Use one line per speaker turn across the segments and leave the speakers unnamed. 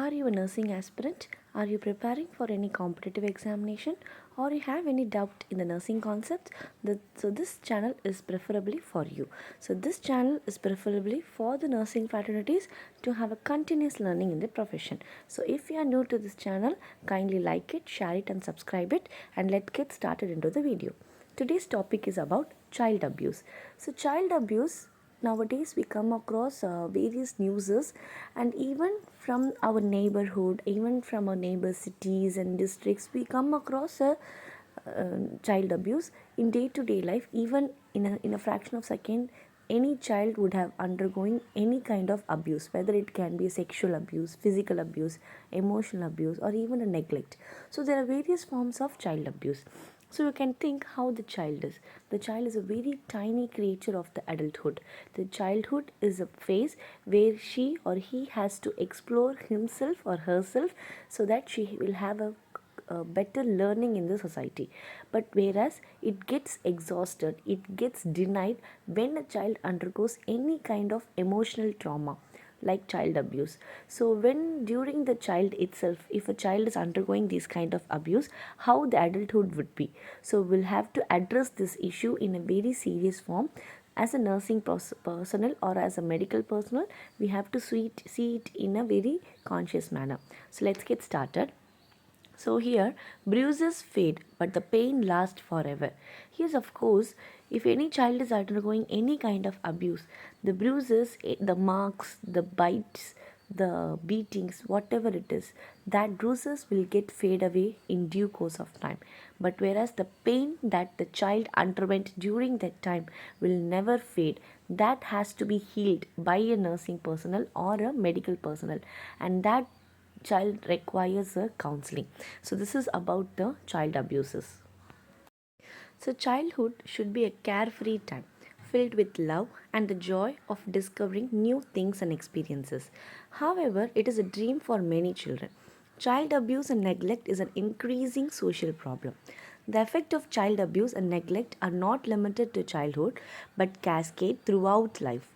Are you a nursing aspirant? Are you preparing for any competitive examination? Or you have any doubt in the nursing concept? So this channel is preferably for you. So this channel is preferably for the nursing fraternities to have a continuous learning in the profession. So if you are new to this channel, kindly like it, share it and subscribe it, and let's get started into the video. Today's topic is about child abuse. So child abuse, nowadays we come across various newses, and even from our neighborhood, even from our neighbor cities and districts, we come across child abuse in day to day life. Even in a fraction of second, any child would have undergoing any kind of abuse, whether it can be sexual abuse, physical abuse, emotional abuse, or even a neglect. So there are various forms of child abuse. So you can think how the child is. The child is a very tiny creature of the adulthood. The childhood is a phase where she or he has to explore himself or herself so that she will have a better learning in the society. But whereas it gets exhausted, it gets denied when a child undergoes any kind of emotional trauma like child abuse. So when during the child itself, if a child is undergoing this kind of abuse, how the adulthood would be. So we'll have to address this issue in a very serious form. As a nursing personnel or as a medical personnel, we have to see it in a very conscious manner. So let's get started. So here, bruises fade, but the pain lasts forever. Yes, of course, if any child is undergoing any kind of abuse, the bruises, the marks, the bites, the beatings, whatever it is, that bruises will get fade away in due course of time. But whereas the pain that the child underwent during that time will never fade, that has to be healed by a nursing personnel or a medical personnel, and that child requires a counseling. So this is about the child abuses. So childhood should be a carefree time filled with love and the joy of discovering new things and experiences. However, it is a dream for many children. Child abuse and neglect is an increasing social problem. The effect of child abuse and neglect are not limited to childhood but cascade throughout life,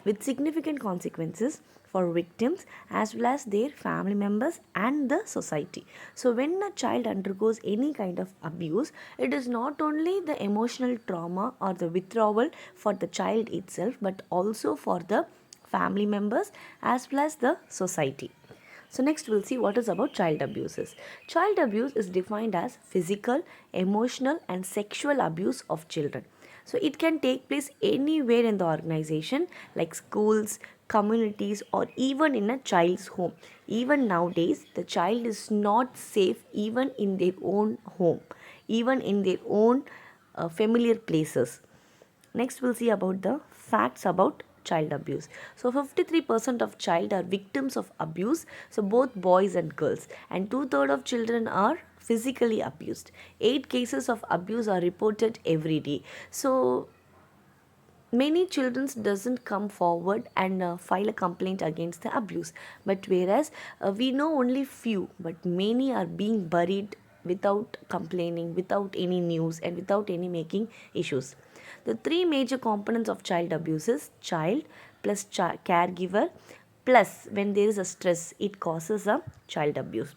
with significant consequences for victims as well as their family members and the society. So, when a child undergoes any kind of abuse, it is not only the emotional trauma or the withdrawal for the child itself, but also for the family members as well as the society. So next we'll see what is about child abuses. Child abuse is defined as physical, emotional and sexual abuse of children. So it can take place anywhere in the organization like schools, communities or even in a child's home. Even nowadays the child is not safe even in their own home, even in their own familiar places. Next, we'll see about the facts about child abuse. So, 53% of child are victims of abuse. So, both boys and girls, and two-thirds of children are physically abused. 8 cases of abuse are reported every day. So, many children doesn't come forward and file a complaint against the abuse, but whereas we know only few, but many are being buried without complaining, without any news and without any making issues. The three major components of child abuse is child plus caregiver plus when there is a stress, it causes a child abuse.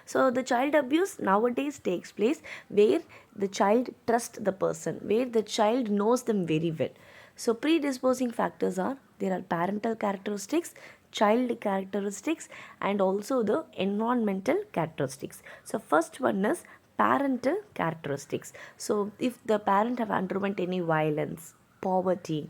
So the child abuse nowadays takes place where the child trusts the person, where the child knows them very well. So predisposing factors are there are parental characteristics, child characteristics and also the environmental characteristics. So first one is parental characteristics. So if the parent have underwent any violence, poverty,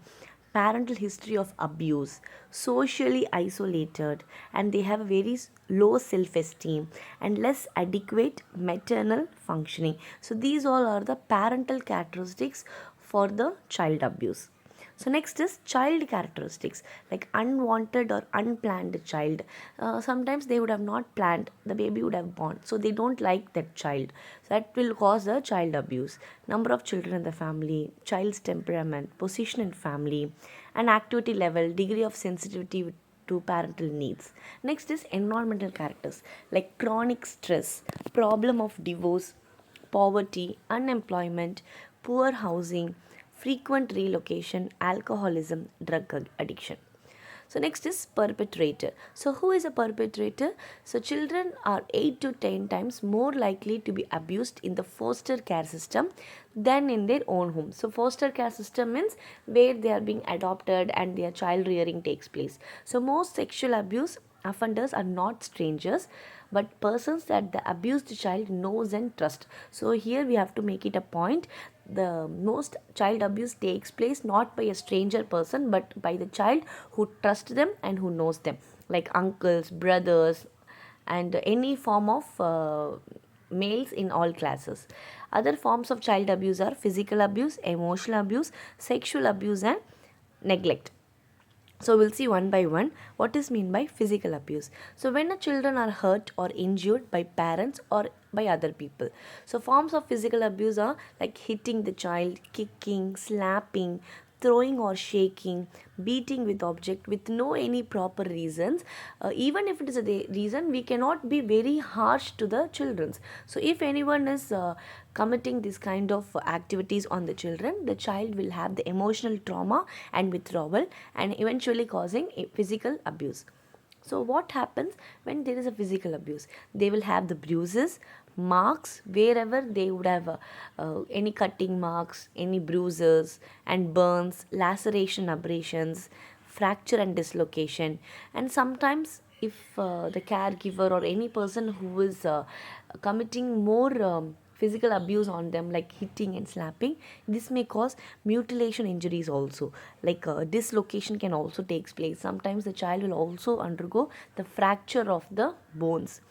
parental history of abuse, socially isolated, and they have a very low self esteem and less adequate maternal functioning. So, these all are the parental characteristics for the child abuse. So next is child characteristics like unwanted or unplanned child. Sometimes they would have not planned, the baby would have born, so they don't like that child. So that will cause a child abuse. Number of children in the family, child's temperament, position in family, and activity level, degree of sensitivity to parental needs. Next is environmental characters like chronic stress, problem of divorce, poverty, unemployment, poor housing, frequent relocation, alcoholism, drug addiction. So next is perpetrator. So who is a perpetrator? So children are 8 to 10 times more likely to be abused in the foster care system than in their own home. So foster care system means where they are being adopted and their child rearing takes place. So most sexual abuse offenders are not strangers but persons that the abused child knows and trusts. So here we have to make it a point, the most child abuse takes place not by a stranger person but by the child who trusts them and who knows them, like uncles, brothers, and any form of males in all classes. Other forms of child abuse are physical abuse, emotional abuse, sexual abuse, and neglect. So we'll see one by one what is mean by physical abuse. So when the children are hurt or injured by parents or by other people. So forms of physical abuse are like hitting the child, kicking, slapping, throwing or shaking, beating with object with no any proper reasons. Even if it is a reason, we cannot be very harsh to the children. So if anyone is committing this kind of activities on the children, the child will have the emotional trauma and withdrawal and eventually causing a physical abuse. So what happens when there is a physical abuse? They will have the bruises, marks wherever they would have any cutting marks, any bruises and burns, laceration, abrasions, fracture and dislocation. And sometimes if the caregiver or any person who is committing more physical abuse on them like hitting and slapping, this may cause mutilation injuries also, like dislocation can also takes place. Sometimes the child will also undergo the fracture of the bones.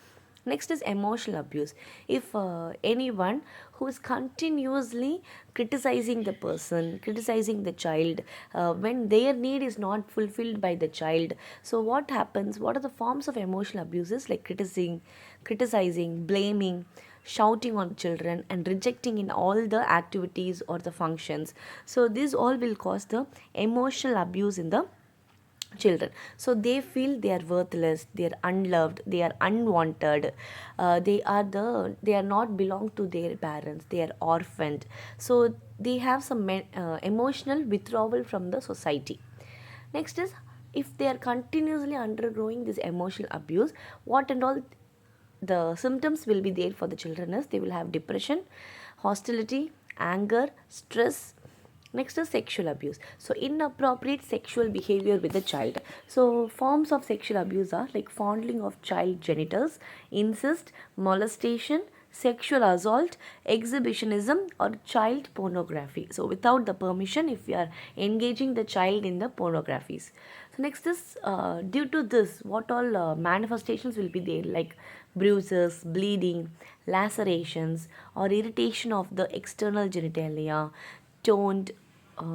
Next is emotional abuse. If anyone who is continuously criticizing the person, criticizing the child, when their need is not fulfilled by the child, so what happens? What are the forms of emotional abuses like criticizing, blaming, shouting on children, and rejecting in all the activities or the functions? So these all will cause the emotional abuse in the children. So they feel they are worthless, they are unloved, they are unwanted, they are not belong to their parents, they are orphaned. So they have some emotional withdrawal from the society. Next is, if they are continuously undergoing this emotional abuse, what and all the symptoms will be there for the children is they will have depression, hostility, anger, stress. Next is sexual abuse. So inappropriate sexual behavior with the child. So forms of sexual abuse are like fondling of child genitals, incest, molestation, sexual assault, exhibitionism, or child pornography. So without the permission, if we are engaging the child in the pornographies. So next is due to this, what all manifestations will be there, like bruises, bleeding, lacerations, or irritation of the external genitalia, toned,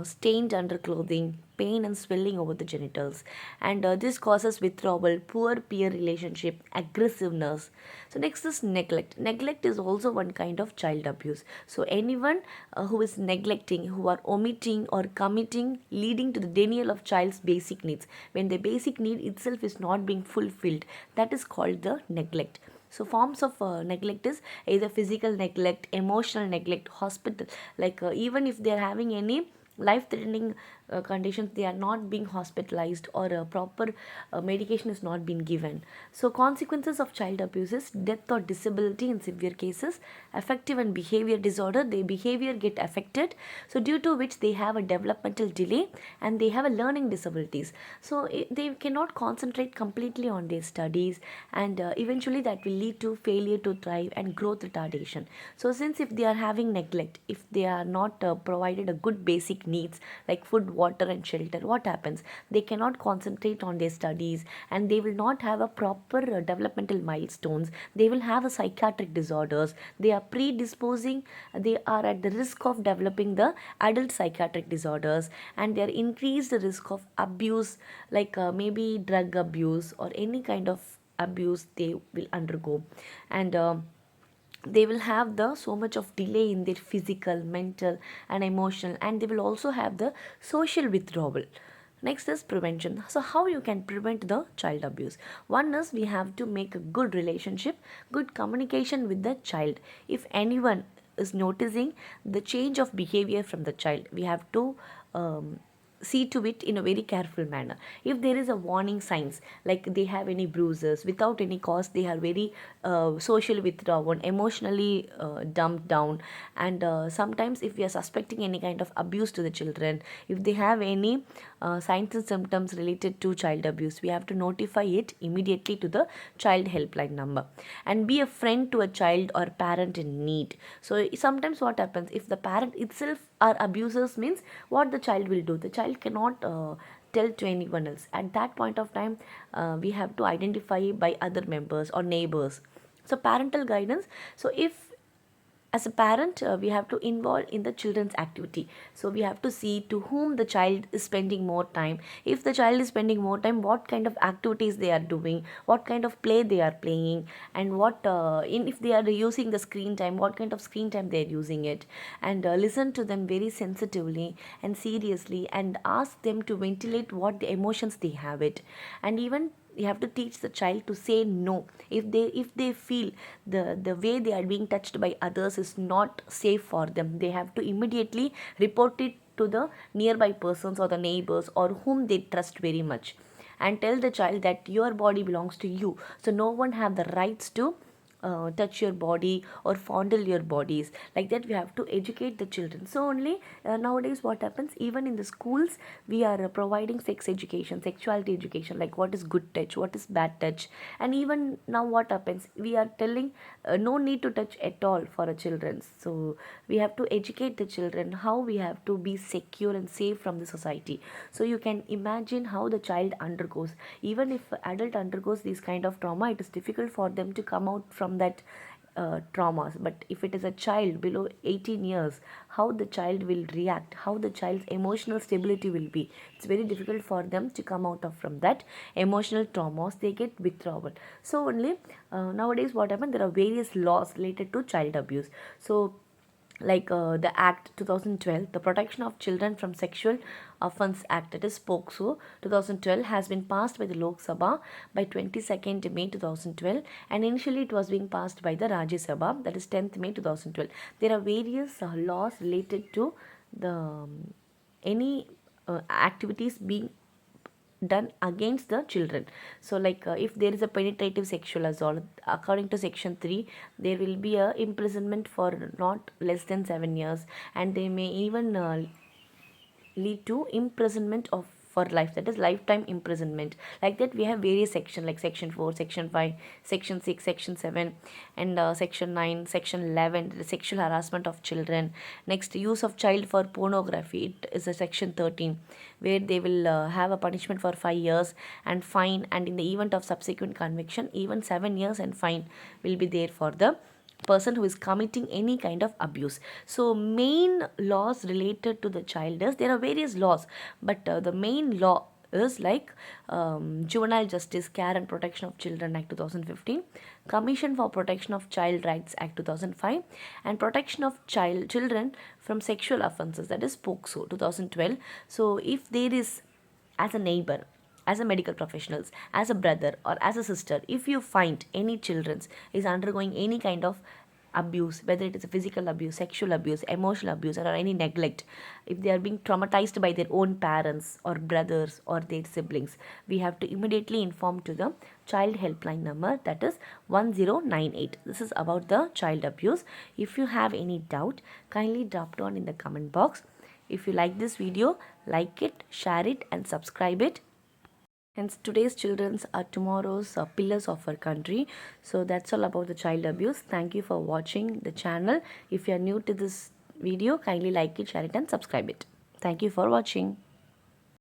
stained underclothing, pain and swelling over the genitals, and this causes withdrawal, poor peer relationship, aggressiveness. So next is neglect. Neglect is also one kind of child abuse. So anyone who is neglecting, who are omitting or committing, leading to the denial of child's basic needs, when the basic need itself is not being fulfilled, that is called the neglect. So forms of neglect is either physical neglect, emotional neglect, hospital, like even if they are having any life threatening conditions, they are not being hospitalized or a proper medication is not being given. So consequences of child abuse is death or disability in severe cases, affective and behavior disorder, their behavior get affected, so due to which they have a developmental delay and they have a learning disabilities. So they cannot concentrate completely on their studies, and eventually that will lead to failure to thrive and growth retardation. So since if they are having neglect, if they are not provided a good basic needs like food, water and shelter, what happens? They cannot concentrate on their studies and they will not have a proper developmental milestones. They will have a psychiatric disorders. They are predisposing, they are at the risk of developing the adult psychiatric disorders, and they are increased risk of abuse, like maybe drug abuse or any kind of abuse they will undergo. And they will have the so much of delay in their physical, mental and emotional, and they will also have the social withdrawal. Next is prevention. So how you can prevent the child abuse? One is we have to make a good relationship, good communication with the child. If anyone is noticing the change of behavior from the child, we have to see to it in a very careful manner. If there is a warning signs, like they have any bruises without any cause, they are very social withdrawn, emotionally dumped down, and sometimes if we are suspecting any kind of abuse to the children, if they have any signs and symptoms related to child abuse, we have to notify it immediately to the child helpline number, and be a friend to a child or parent in need. So sometimes what happens, if the parent itself are abusers, means what the child will do, the child cannot tell to anyone else. At that point of time, we have to identify by other members or neighbors. So parental guidance. So if as a parent, we have to involve in the children's activity. So we have to see to whom the child is spending more time. If the child is spending more time, what kind of activities they are doing, what kind of play they are playing, and what if they are using the screen time, what kind of screen time they are using it, and listen to them very sensitively and seriously, and ask them to ventilate what the emotions they have it. And even you have to teach the child to say no if they feel the way they are being touched by others is not safe for them. They have to immediately report it to the nearby persons or the neighbors or whom they trust very much, and tell the child that your body belongs to you, so no one have the rights to touch your body or fondle your bodies. Like that we have to educate the children. So only nowadays what happens, even in the schools we are providing sex education, sexuality education, like what is good touch, what is bad touch. And even now what happens, we are telling no need to touch at all for a children. So we have to educate the children how we have to be secure and safe from the society. So you can imagine how the child undergoes. Even if adult undergoes this kind of trauma, it is difficult for them to come out from that traumas. But if it is a child below 18 years, how the child will react, how the child's emotional stability will be, it's very difficult for them to come out of from that emotional traumas. They get withdrawal. So only nowadays what happened, there are various laws related to child abuse. So like the act 2012, the protection of children from sexual offense act, that is POCSO 2012, has been passed by the Lok Sabha by 22nd May 2012, and initially it was being passed by the Rajya Sabha, that is 10th May 2012. There are various laws related to the any activities being done against the children. So like if there is a penetrative sexual assault, according to section 3, there will be a imprisonment for not less than 7 years, and they may even lead to imprisonment of for life, that is lifetime imprisonment. Like that we have various section, like section 4, section 5, section 6, section 7, and section 9, section 11, the sexual harassment of children. Next, use of child for pornography, it is a section 13, where they will have a punishment for 5 years and fine, and in the event of subsequent conviction, even 7 years and fine will be there for the person who is committing any kind of abuse. So main laws related to the child is, there are various laws, but the main law is like Juvenile Justice, Care and Protection of Children Act 2015, Commission for Protection of Child Rights Act 2005, and Protection of Children from Sexual Offences, that is POCSO 2012. So if there is, as a neighbor, as a medical professionals, as a brother or as a sister, if you find any children is undergoing any kind of abuse, whether it is a physical abuse, sexual abuse, emotional abuse, or any neglect, if they are being traumatized by their own parents or brothers or their siblings, we have to immediately inform to the child helpline number, that is 1098. This is about the child abuse. If you have any doubt, kindly drop down in the comment box. If you like this video, like it, share it, and subscribe it. Hence, today's children are tomorrow's pillars of our country. So that's all about the child abuse. Thank you for watching the channel. If you are new to this video, kindly like it, share it, and subscribe it. Thank you for watching.